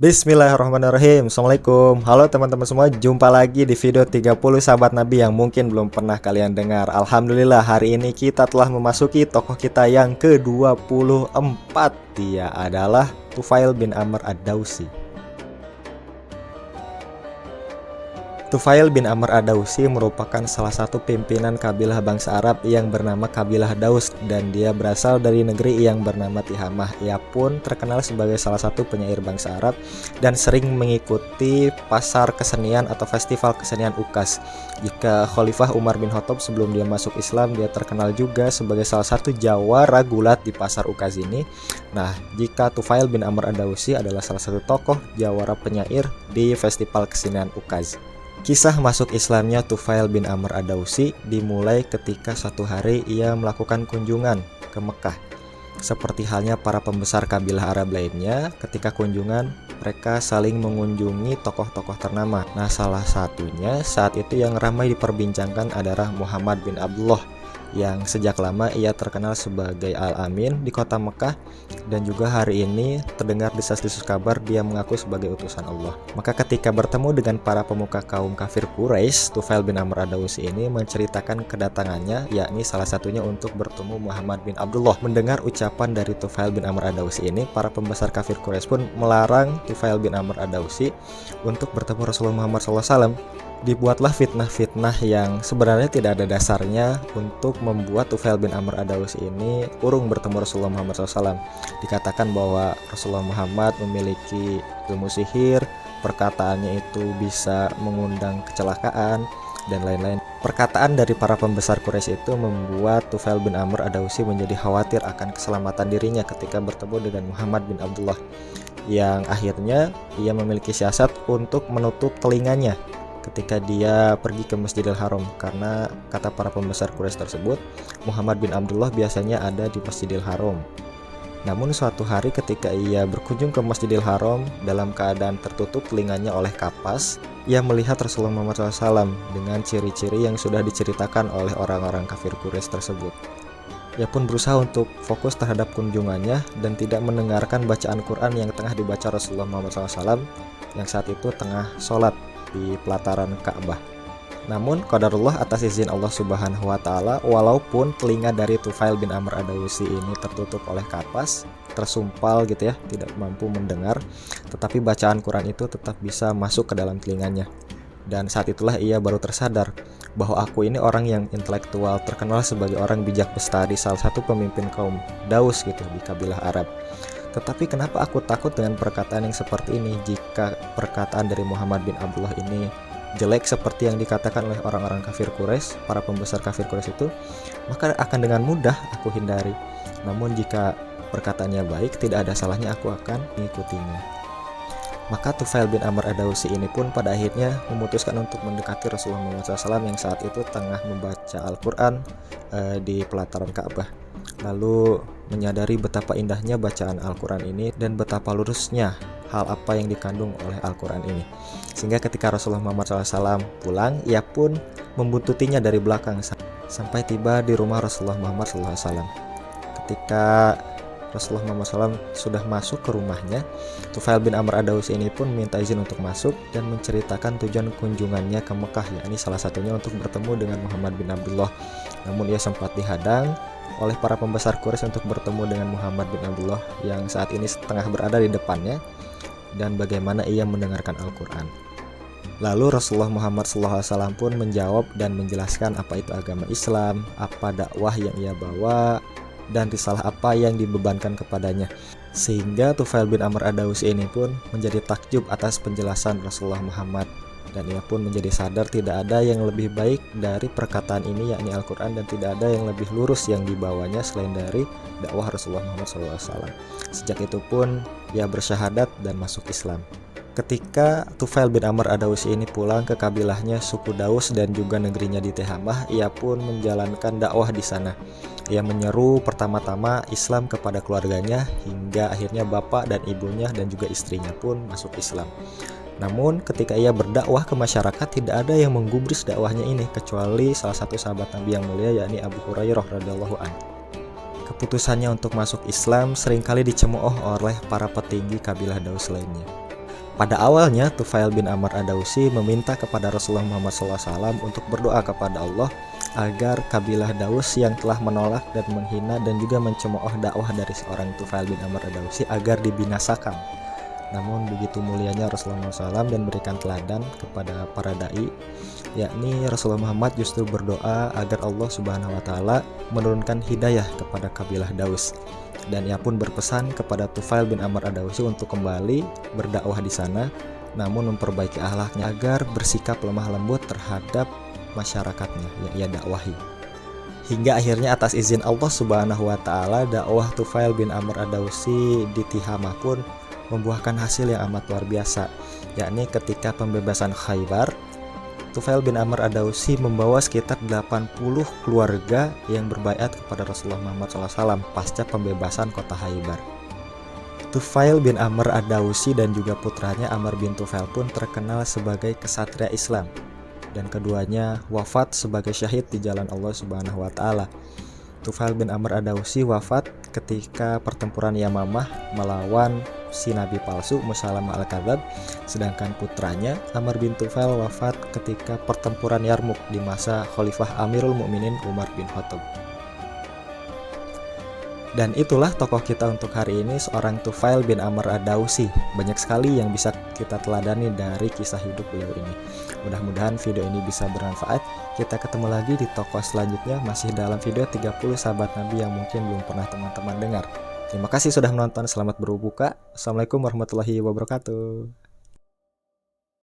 Bismillahirrahmanirrahim. Assalamualaikum. Halo teman-teman semua, jumpa lagi di video 30 sahabat Nabi yang mungkin belum pernah kalian dengar. Alhamdulillah, hari ini kita telah memasuki tokoh kita yang ke-24. Dia adalah Tufail bin Amr ad-Dawsi. Tufail bin Amr ad-Dawsi merupakan salah satu pimpinan kabilah bangsa Arab yang bernama kabilah Daus, dan dia berasal dari negeri yang bernama Tihamah. Ia pun terkenal sebagai salah satu penyair bangsa Arab dan sering mengikuti pasar kesenian atau festival kesenian Ukas. Jika Khalifah Umar bin Khattab sebelum dia masuk Islam, dia terkenal juga sebagai salah satu jawara gulat di pasar Ukas ini. Nah, jika Tufail bin Amr ad-Dawsi adalah salah satu tokoh jawara penyair di festival kesenian Ukas. Kisah masuk Islamnya Tufail bin Amr ad-Dawsi dimulai ketika suatu hari ia melakukan kunjungan ke Mekah. Seperti halnya para pembesar kabilah Arab lainnya, ketika kunjungan mereka saling mengunjungi tokoh-tokoh ternama. Nah, salah satunya saat itu yang ramai diperbincangkan adalah Muhammad bin Abdullah, yang sejak lama ia terkenal sebagai Al-Amin di kota Mekah, dan juga hari ini terdengar desas-desus kabar dia mengaku sebagai utusan Allah. Maka ketika bertemu dengan para pemuka kaum kafir Quraisy, Tufail bin Amr ad-Dawsi ini menceritakan kedatangannya, yakni salah satunya untuk bertemu Muhammad bin Abdullah. Mendengar ucapan dari Tufail bin Amr ad-Dawsi ini, para pembesar kafir Quraisy pun melarang Tufail bin Amr ad-Dawsi untuk bertemu Rasulullah Muhammad SAW. Dibuatlah fitnah-fitnah yang sebenarnya tidak ada dasarnya untuk membuat Tufail bin Amr ad-Dawsi ini urung bertemu Rasulullah Muhammad SAW. Dikatakan bahwa Rasulullah Muhammad memiliki ilmu sihir, perkataannya itu bisa mengundang kecelakaan, dan lain-lain. Perkataan dari para pembesar Quraisy itu membuat Tufail bin Amr ad-Dawsi menjadi khawatir akan keselamatan dirinya ketika bertemu dengan Muhammad bin Abdullah, yang akhirnya ia memiliki siasat untuk menutup telinganya ketika dia pergi ke Masjidil Haram, karena kata para pembesar Quraisy tersebut, Muhammad bin Abdullah biasanya ada di Masjidil Haram. Namun suatu hari ketika ia berkunjung ke Masjidil Haram dalam keadaan tertutup telinganya oleh kapas, ia melihat Rasulullah Muhammad SAW dengan ciri-ciri yang sudah diceritakan oleh orang-orang kafir Quraisy tersebut. Ia pun berusaha untuk fokus terhadap kunjungannya dan tidak mendengarkan bacaan Quran yang tengah dibaca Rasulullah Muhammad SAW yang saat itu tengah sholat di pelataran Ka'bah. Namun qadarullah, atas izin Allah Subhanahu wa taala, walaupun telinga dari Tufail bin Amr ad-Dawsi ini tertutup oleh kapas, tersumpal gitu ya, tidak mampu mendengar, tetapi bacaan Quran itu tetap bisa masuk ke dalam telinganya. Dan saat itulah ia baru tersadar bahwa aku ini orang yang intelektual, terkenal sebagai orang bijak bestari, salah satu pemimpin kaum Daus gitu di kabilah Arab. Tetapi kenapa aku takut dengan perkataan yang seperti ini? Jika perkataan dari Muhammad bin Abdullah ini jelek seperti yang dikatakan oleh orang-orang kafir Quraisy, para pembesar kafir Quraisy itu, maka akan dengan mudah aku hindari. Namun jika perkataannya baik, tidak ada salahnya aku akan mengikutinya. Maka Tufail bin Amr ad-Dawsi ini pun pada akhirnya memutuskan untuk mendekati Rasulullah Muhammad SAW yang saat itu tengah membaca Al-Quran di pelataran Ka'bah. Lalu menyadari betapa indahnya bacaan Al-Quran ini dan betapa lurusnya hal apa yang dikandung oleh Al-Quran ini, sehingga ketika Rasulullah Muhammad SAW pulang, ia pun membuntutinya dari belakang sampai tiba di rumah Rasulullah Muhammad SAW. Ketika Rasulullah Muhammad SAW sudah masuk ke rumahnya, Tufail bin Amr ad-Dawsi ini pun minta izin untuk masuk dan menceritakan tujuan kunjungannya ke Mekah, yakni salah satunya untuk bertemu dengan Muhammad bin Abdullah. Namun ia sempat dihadang oleh para pembesar Quraisy untuk bertemu dengan Muhammad bin Abdullah yang saat ini tengah berada di depannya, dan bagaimana ia mendengarkan Al-Quran. Lalu Rasulullah Muhammad SAW pun menjawab dan menjelaskan apa itu agama Islam, apa dakwah yang ia bawa, dan risalah apa yang dibebankan kepadanya. Sehingga Tufail bin Amr ad-Dawsi ini pun menjadi takjub atas penjelasan Rasulullah Muhammad, dan ia pun menjadi sadar tidak ada yang lebih baik dari perkataan ini, yakni Al-Quran, dan tidak ada yang lebih lurus yang dibawanya selain dari dakwah Rasulullah Muhammad SAW. Sejak itu pun ia bersyahadat dan masuk Islam. Ketika Tufail bin Amr ad-Dawsi ini pulang ke kabilahnya suku Daus dan juga negerinya di Tihamah, ia pun menjalankan dakwah di sana. Ia menyeru pertama-tama Islam kepada keluarganya, hingga akhirnya bapak dan ibunya dan juga istrinya pun masuk Islam. Namun ketika ia berdakwah ke masyarakat, tidak ada yang menggubris dakwahnya ini kecuali salah satu sahabat Nabi yang mulia, yakni Abu Hurairah radhiyallahu anhu. Keputusannya untuk masuk Islam seringkali dicemooh oleh para petinggi kabilah Daus lainnya. Pada awalnya Tufail bin Amr ad-Dausi meminta kepada Rasulullah Muhammad SAW untuk berdoa kepada Allah agar kabilah Daus yang telah menolak dan menghina dan juga mencemooh dakwah dari seorang Tufail bin Amr ad-Dausi agar dibinasakan. Namun begitu mulianya Rasulullah SAW dan berikan teladan kepada para dai, yakni Rasulullah Muhammad justru berdoa agar Allah Subhanahu wa taala menurunkan hidayah kepada kabilah Daus. Dan ia pun berpesan kepada Tufail bin Amr ad-Dausi untuk kembali berdakwah di sana, namun memperbaiki akhlaknya agar bersikap lemah lembut terhadap masyarakatnya yang ia dakwahi. Hingga akhirnya atas izin Allah Subhanahu wa taala dakwah Tufail bin Amr ad-Dausi di Tihamah pun membuahkan hasil yang amat luar biasa, yakni ketika pembebasan Khaybar, Tufail bin Amr ad-Dausi membawa sekitar 80 keluarga yang berbaiat kepada Rasulullah Muhammad SAW pasca pembebasan kota Khaybar. Tufail bin Amr ad-Dausi dan juga putranya Amr bin Tufail pun terkenal sebagai kesatria Islam, dan keduanya wafat sebagai syahid di jalan Allah Subhanahu wa taala. Tufail bin Amr ad-Dausi wafat ketika pertempuran Yamamah melawan si nabi palsu Musailamah al-Kadzab, sedangkan putranya Amr bin Tufail wafat ketika pertempuran Yarmuk di masa Khalifah Amirul Mukminin Umar bin Khattab. Dan itulah tokoh kita untuk hari ini, seorang Tufail bin Amr ad-Dausi. Banyak sekali yang bisa kita teladani dari kisah hidup beliau ini. Mudah-mudahan video ini bisa bermanfaat. Kita ketemu lagi di tokoh selanjutnya, masih dalam video 30 sahabat Nabi yang mungkin belum pernah teman-teman dengar. Terima kasih sudah menonton, selamat berbuka. Assalamualaikum warahmatullahi wabarakatuh.